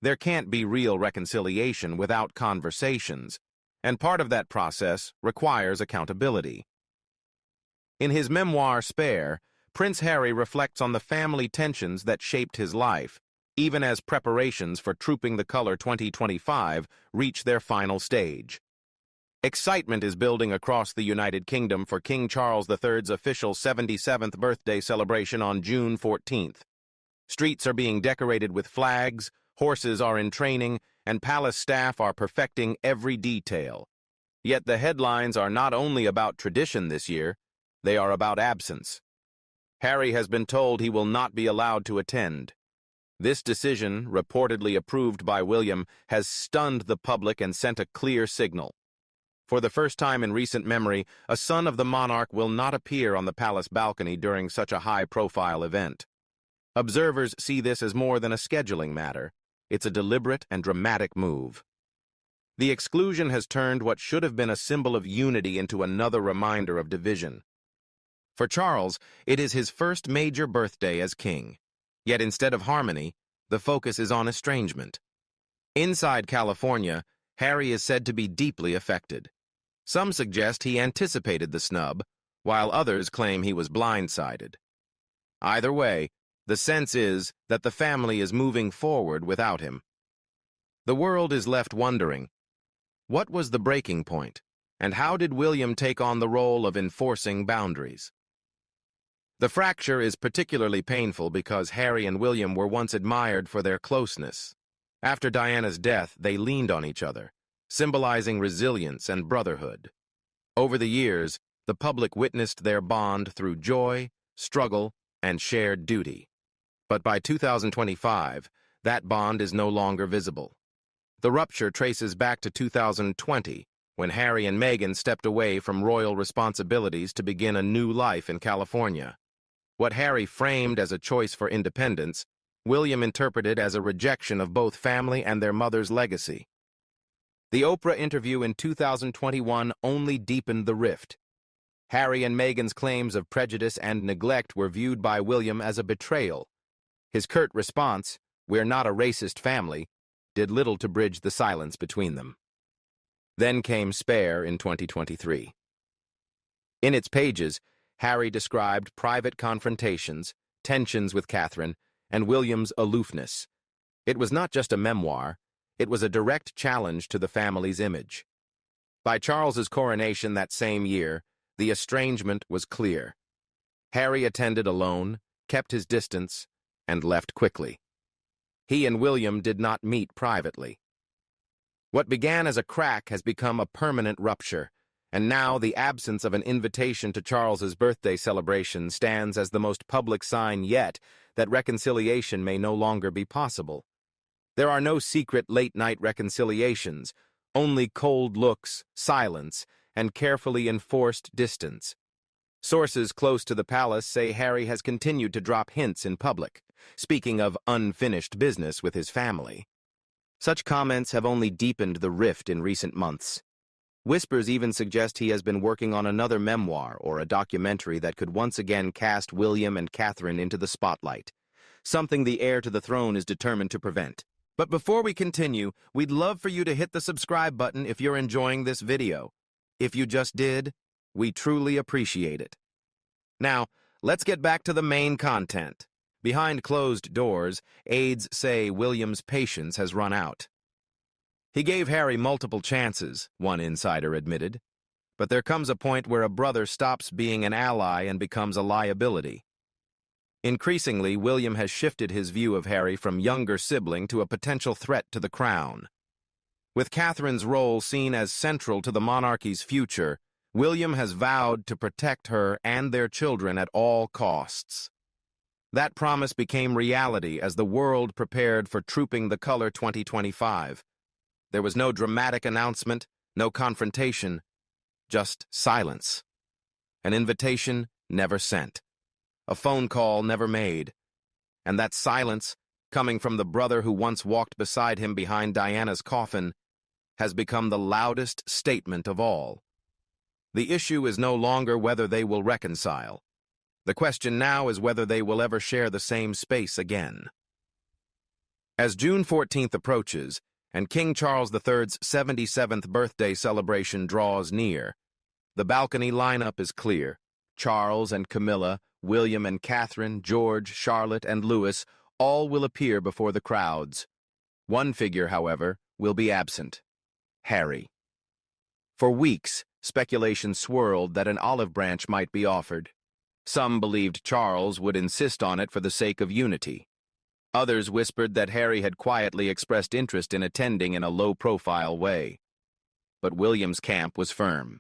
There can't be real reconciliation without conversations, and part of that process requires accountability. In his memoir, Spare, Prince Harry reflects on the family tensions that shaped his life, even as preparations for Trooping the Colour 2025 reach their final stage. Excitement is building across the United Kingdom for King Charles III's official 77th birthday celebration on June 14th. Streets are being decorated with flags, horses are in training, and palace staff are perfecting every detail. Yet the headlines are not only about tradition this year, they are about absence. Harry has been told he will not be allowed to attend. This decision, reportedly approved by William, has stunned the public and sent a clear signal. For the first time in recent memory, a son of the monarch will not appear on the palace balcony during such a high-profile event. Observers see this as more than a scheduling matter. It's a deliberate and dramatic move. The exclusion has turned what should have been a symbol of unity into another reminder of division. For Charles, it is his first major birthday as king. Yet instead of harmony, the focus is on estrangement. Inside California, Harry is said to be deeply affected. Some suggest he anticipated the snub, while others claim he was blindsided. Either way, the sense is that the family is moving forward without him. The world is left wondering, what was the breaking point, and how did William take on the role of enforcing boundaries? The fracture is particularly painful because Harry and William were once admired for their closeness. After Diana's death, they leaned on each other, symbolizing resilience and brotherhood. Over the years, the public witnessed their bond through joy, struggle, and shared duty. But by 2025, that bond is no longer visible. The rupture traces back to 2020, when Harry and Meghan stepped away from royal responsibilities to begin a new life in California. What Harry framed as a choice for independence, William interpreted as a rejection of both family and their mother's legacy. The Oprah interview in 2021 only deepened the rift. Harry and Meghan's claims of prejudice and neglect were viewed by William as a betrayal. His curt response, "We're not a racist family," did little to bridge the silence between them. Then came Spare in 2023. In its pages, Harry described private confrontations, tensions with Catherine, and William's aloofness. It was not just a memoir, it was a direct challenge to the family's image. By Charles's coronation that same year, the estrangement was clear. Harry attended alone, kept his distance, and left quickly. He and William did not meet privately. What began as a crack has become a permanent rupture, and now the absence of an invitation to Charles's birthday celebration stands as the most public sign yet that reconciliation may no longer be possible. There are no secret late-night reconciliations, only cold looks, silence, and carefully enforced distance. Sources close to the palace say Harry has continued to drop hints in public, speaking of unfinished business with his family. Such comments have only deepened the rift in recent months. Whispers even suggest he has been working on another memoir or a documentary that could once again cast William and Catherine into the spotlight, something the heir to the throne is determined to prevent. But before we continue, we'd love for you to hit the subscribe button if you're enjoying this video. If you just did, we truly appreciate it. Now, let's get back to the main content. Behind closed doors, aides say William's patience has run out. He gave Harry multiple chances, one insider admitted. But there comes a point where a brother stops being an ally and becomes a liability. Increasingly, William has shifted his view of Harry from younger sibling to a potential threat to the crown. With Catherine's role seen as central to the monarchy's future, William has vowed to protect her and their children at all costs. That promise became reality as the world prepared for Trooping the Colour 2025. There was no dramatic announcement, no confrontation, just silence. An invitation never sent. A phone call never made. And that silence, coming from the brother who once walked beside him behind Diana's coffin, has become the loudest statement of all. The issue is no longer whether they will reconcile. The question now is whether they will ever share the same space again. As June 14th approaches, and King Charles III's 77th birthday celebration draws near, the balcony lineup is clear. Charles and Camilla, William and Catherine, George, Charlotte, and Louis all will appear before the crowds. One figure, however, will be absent: Harry. For weeks, speculation swirled that an olive branch might be offered. Some believed Charles would insist on it for the sake of unity. Others whispered that Harry had quietly expressed interest in attending in a low-profile way. But William's camp was firm.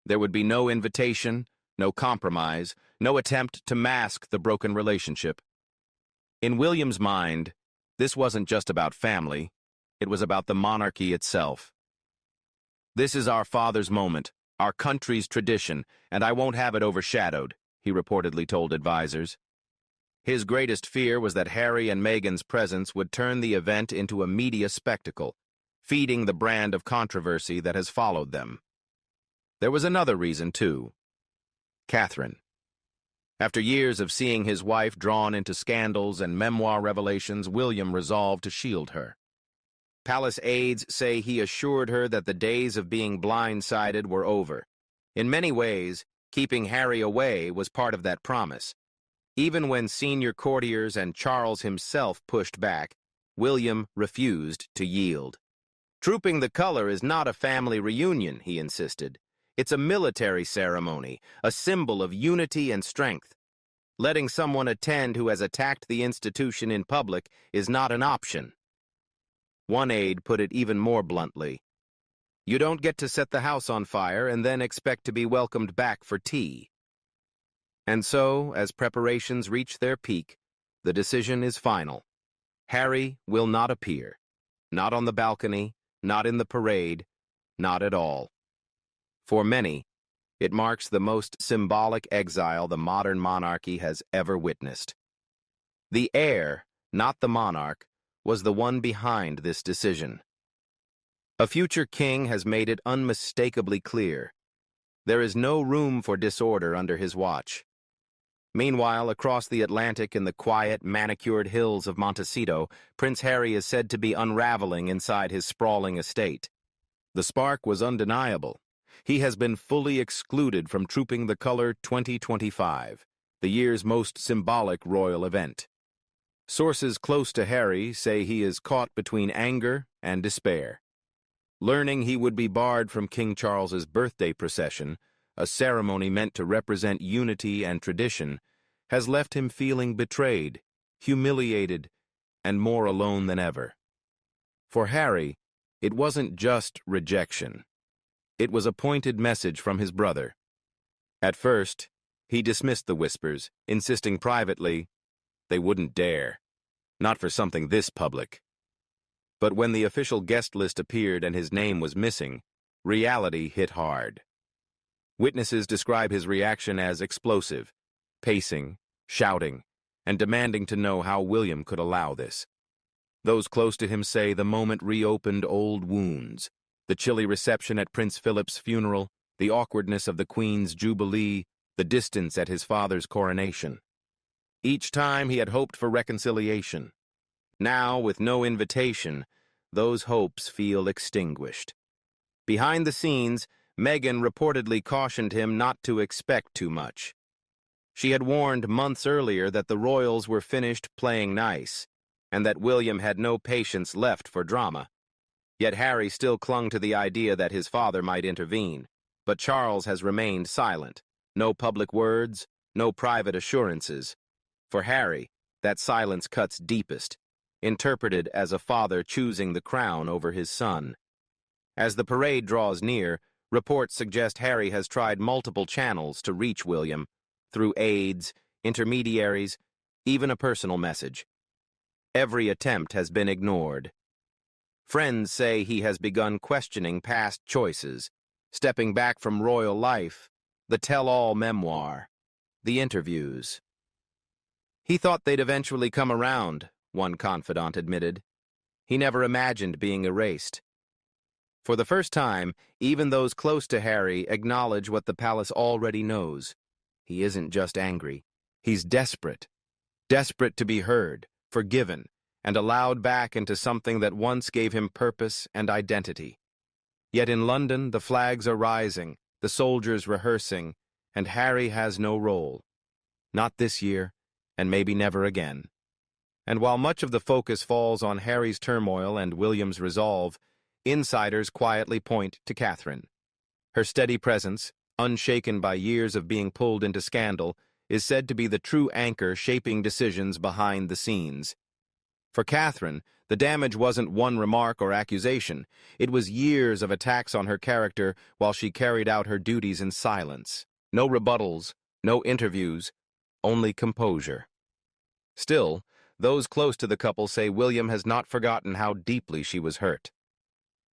There would be no invitation, no compromise, no attempt to mask the broken relationship. In William's mind, this wasn't just about family, it was about the monarchy itself. "This is our father's moment, our country's tradition, and I won't have it overshadowed," he reportedly told advisors. His greatest fear was that Harry and Meghan's presence would turn the event into a media spectacle, feeding the brand of controversy that has followed them. There was another reason, too: Catherine. After years of seeing his wife drawn into scandals and memoir revelations, William resolved to shield her. Palace aides say he assured her that the days of being blindsided were over. In many ways, keeping Harry away was part of that promise. Even when senior courtiers and Charles himself pushed back, William refused to yield. "Trooping the color is not a family reunion," he insisted. "It's a military ceremony, a symbol of unity and strength. Letting someone attend who has attacked the institution in public is not an option." One aide put it even more bluntly: "You don't get to set the house on fire and then expect to be welcomed back for tea." And so, as preparations reach their peak, the decision is final. Harry will not appear. Not on the balcony, not in the parade, not at all. For many, it marks the most symbolic exile the modern monarchy has ever witnessed. The heir, not the monarch, was the one behind this decision. A future king has made it unmistakably clear: there is no room for disorder under his watch. Meanwhile, across the Atlantic in the quiet, manicured hills of Montecito, Prince Harry is said to be unraveling inside his sprawling estate. The spark was undeniable. He has been fully excluded from Trooping the Color 2025, the year's most symbolic royal event. Sources close to Harry say he is caught between anger and despair. Learning he would be barred from King Charles's birthday procession, a ceremony meant to represent unity and tradition, has left him feeling betrayed, humiliated, and more alone than ever. For Harry, it wasn't just rejection. It was a pointed message from his brother. At first, he dismissed the whispers, insisting privately they wouldn't dare, not for something this public. But when the official guest list appeared and his name was missing, reality hit hard. Witnesses describe his reaction as explosive, pacing, shouting, and demanding to know how William could allow this. Those close to him say the moment reopened old wounds: the chilly reception at Prince Philip's funeral, the awkwardness of the Queen's jubilee, the distance at his father's coronation. Each time he had hoped for reconciliation. Now, with no invitation, those hopes feel extinguished. Behind the scenes, Meghan reportedly cautioned him not to expect too much. She had warned months earlier that the royals were finished playing nice, and that William had no patience left for drama. Yet Harry still clung to the idea that his father might intervene, but Charles has remained silent. No public words, no private assurances. For Harry, that silence cuts deepest, interpreted as a father choosing the crown over his son. As the parade draws near, reports suggest Harry has tried multiple channels to reach William, through aides, intermediaries, even a personal message. Every attempt has been ignored. Friends say he has begun questioning past choices, stepping back from royal life, the tell-all memoir, the interviews. He thought they'd eventually come around, one confidant admitted. He never imagined being erased. For the first time, even those close to Harry acknowledge what the palace already knows. He isn't just angry. He's desperate. Desperate to be heard, forgiven, and allowed back into something that once gave him purpose and identity. Yet in London, the flags are rising, the soldiers rehearsing, and Harry has no role. Not this year, and maybe never again. And while much of the focus falls on Harry's turmoil and William's resolve, insiders quietly point to Catherine. Her steady presence, unshaken by years of being pulled into scandal, is said to be the true anchor shaping decisions behind the scenes. For Catherine, the damage wasn't one remark or accusation. It was years of attacks on her character while she carried out her duties in silence. No rebuttals, no interviews, only composure. Still, those close to the couple say William has not forgotten how deeply she was hurt.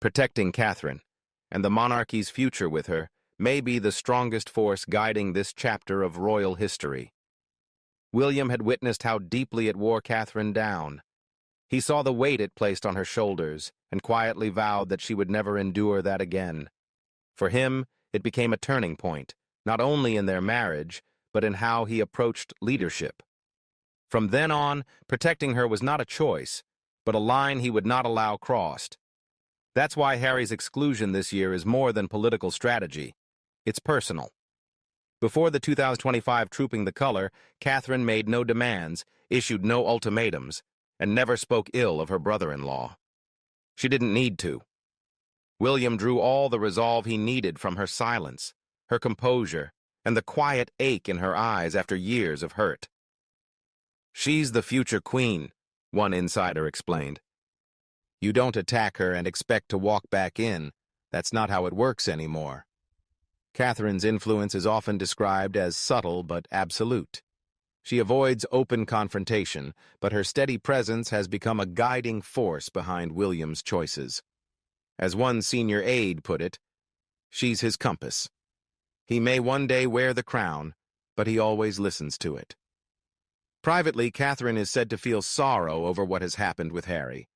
Protecting Catherine, and the monarchy's future with her, may be the strongest force guiding this chapter of royal history. William had witnessed how deeply it wore Catherine down. He saw the weight it placed on her shoulders, and quietly vowed that she would never endure that again. For him, it became a turning point, not only in their marriage, but in how he approached leadership. From then on, protecting her was not a choice, but a line he would not allow crossed. That's why Harry's exclusion this year is more than political strategy. It's personal. Before the 2025 Trooping the Color, Catherine made no demands, issued no ultimatums, and never spoke ill of her brother-in-law. She didn't need to. William drew all the resolve he needed from her silence, her composure, and the quiet ache in her eyes after years of hurt. "She's the future queen," one insider explained. "You don't attack her and expect to walk back in. That's not how it works anymore." Catherine's influence is often described as subtle but absolute. She avoids open confrontation, but her steady presence has become a guiding force behind William's choices. As one senior aide put it, she's his compass. He may one day wear the crown, but he always listens to it. Privately, Catherine is said to feel sorrow over what has happened with Harry.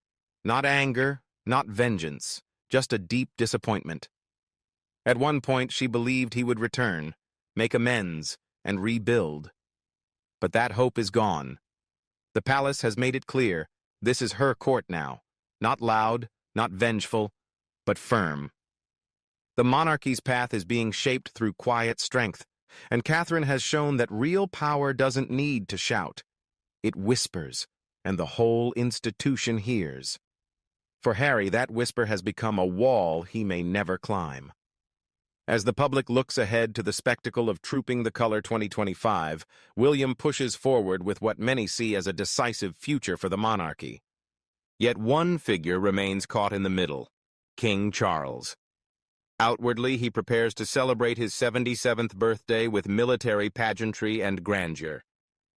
Not anger, not vengeance, just a deep disappointment. At one point, she believed he would return, make amends, and rebuild. But that hope is gone. The palace has made it clear, this is her court now, not loud, not vengeful, but firm. The monarchy's path is being shaped through quiet strength, and Catherine has shown that real power doesn't need to shout. It whispers, and the whole institution hears. For Harry, that whisper has become a wall he may never climb. As the public looks ahead to the spectacle of Trooping the Color 2025, William pushes forward with what many see as a decisive future for the monarchy. Yet one figure remains caught in the middle, King Charles. Outwardly, he prepares to celebrate his 77th birthday with military pageantry and grandeur.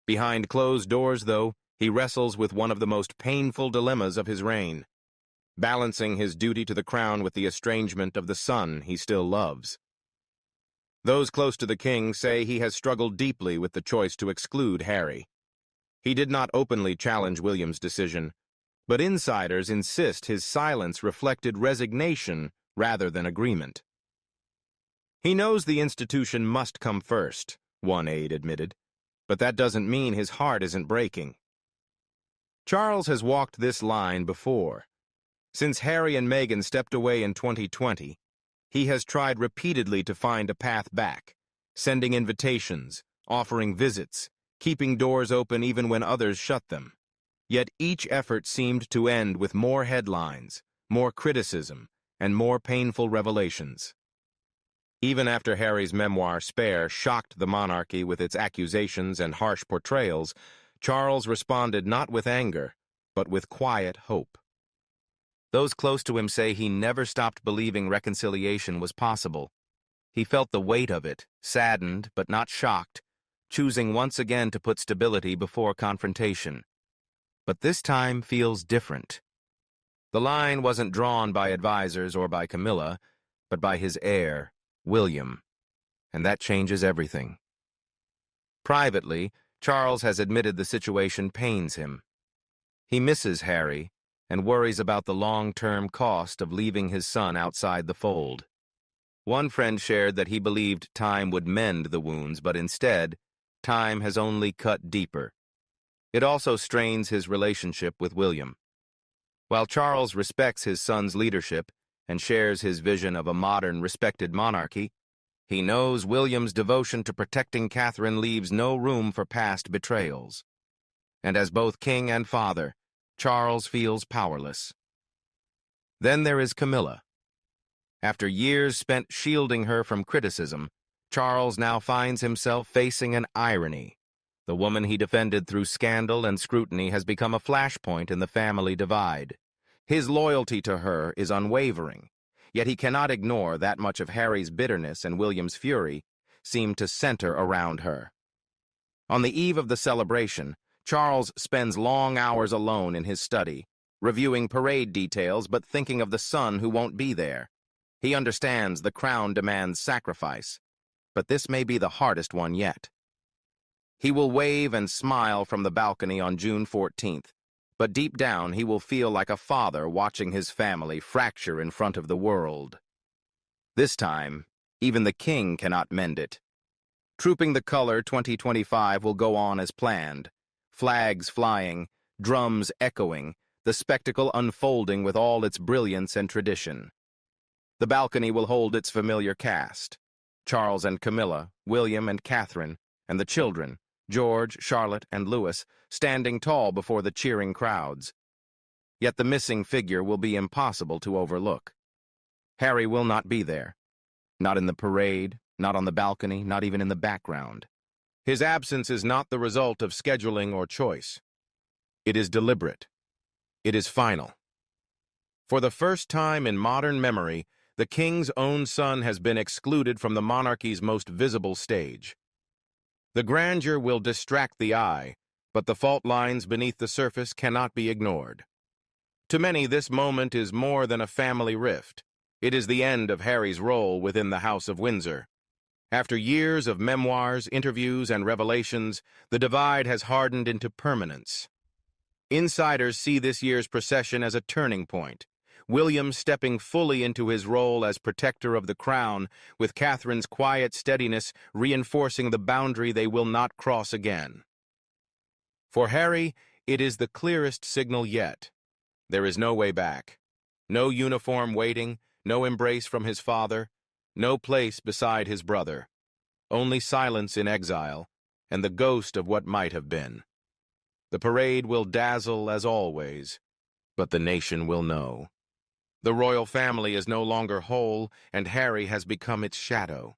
Behind closed doors, though, he wrestles with one of the most painful dilemmas of his reign, balancing his duty to the crown with the estrangement of the son he still loves. Those close to the king say he has struggled deeply with the choice to exclude Harry. He did not openly challenge William's decision, but insiders insist his silence reflected resignation rather than agreement. He knows the institution must come first, one aide admitted, but that doesn't mean his heart isn't breaking. Charles has walked this line before. Since Harry and Meghan stepped away in 2020, he has tried repeatedly to find a path back, sending invitations, offering visits, keeping doors open even when others shut them. Yet each effort seemed to end with more headlines, more criticism, and more painful revelations. Even after Harry's memoir, Spare, shocked the monarchy with its accusations and harsh portrayals, Charles responded not with anger, but with quiet hope. Those close to him say he never stopped believing reconciliation was possible. He felt the weight of it, saddened but not shocked, choosing once again to put stability before confrontation. But this time feels different. The line wasn't drawn by advisors or by Camilla, but by his heir, William. And that changes everything. Privately, Charles has admitted the situation pains him. He misses Harry and worries about the long-term cost of leaving his son outside the fold. One friend shared that he believed time would mend the wounds, but instead, time has only cut deeper. It also strains his relationship with William. While Charles respects his son's leadership and shares his vision of a modern, respected monarchy, he knows William's devotion to protecting Catherine leaves no room for past betrayals. And as both king and father, Charles feels powerless. Then there is Camilla. After years spent shielding her from criticism, Charles now finds himself facing an irony. The woman he defended through scandal and scrutiny has become a flashpoint in the family divide. His loyalty to her is unwavering, yet he cannot ignore that much of Harry's bitterness and William's fury seem to center around her. On the eve of the celebration, Charles spends long hours alone in his study, reviewing parade details but thinking of the son who won't be there. He understands the crown demands sacrifice, but this may be the hardest one yet. He will wave and smile from the balcony on June 14th, but deep down he will feel like a father watching his family fracture in front of the world. This time, even the king cannot mend it. Trooping the Color 2025 will go on as planned, flags flying, drums echoing, the spectacle unfolding with all its brilliance and tradition. The balcony will hold its familiar cast: Charles and Camilla, William and Catherine, and the children, George, Charlotte, and Louis, standing tall before the cheering crowds. Yet the missing figure will be impossible to overlook. Harry will not be there. Not in the parade, not on the balcony, not even in the background. His absence is not the result of scheduling or choice. It is deliberate. It is final. For the first time in modern memory, the king's own son has been excluded from the monarchy's most visible stage. The grandeur will distract the eye, but the fault lines beneath the surface cannot be ignored. To many, this moment is more than a family rift. It is the end of Harry's role within the House of Windsor. After years of memoirs, interviews, and revelations, the divide has hardened into permanence. Insiders see this year's procession as a turning point, William stepping fully into his role as protector of the crown, with Catherine's quiet steadiness reinforcing the boundary they will not cross again. For Harry, it is the clearest signal yet. There is no way back. No uniform waiting, no embrace from his father, no place beside his brother. Only silence in exile, and the ghost of what might have been. The parade will dazzle as always, but the nation will know. The royal family is no longer whole, and Harry has become its shadow.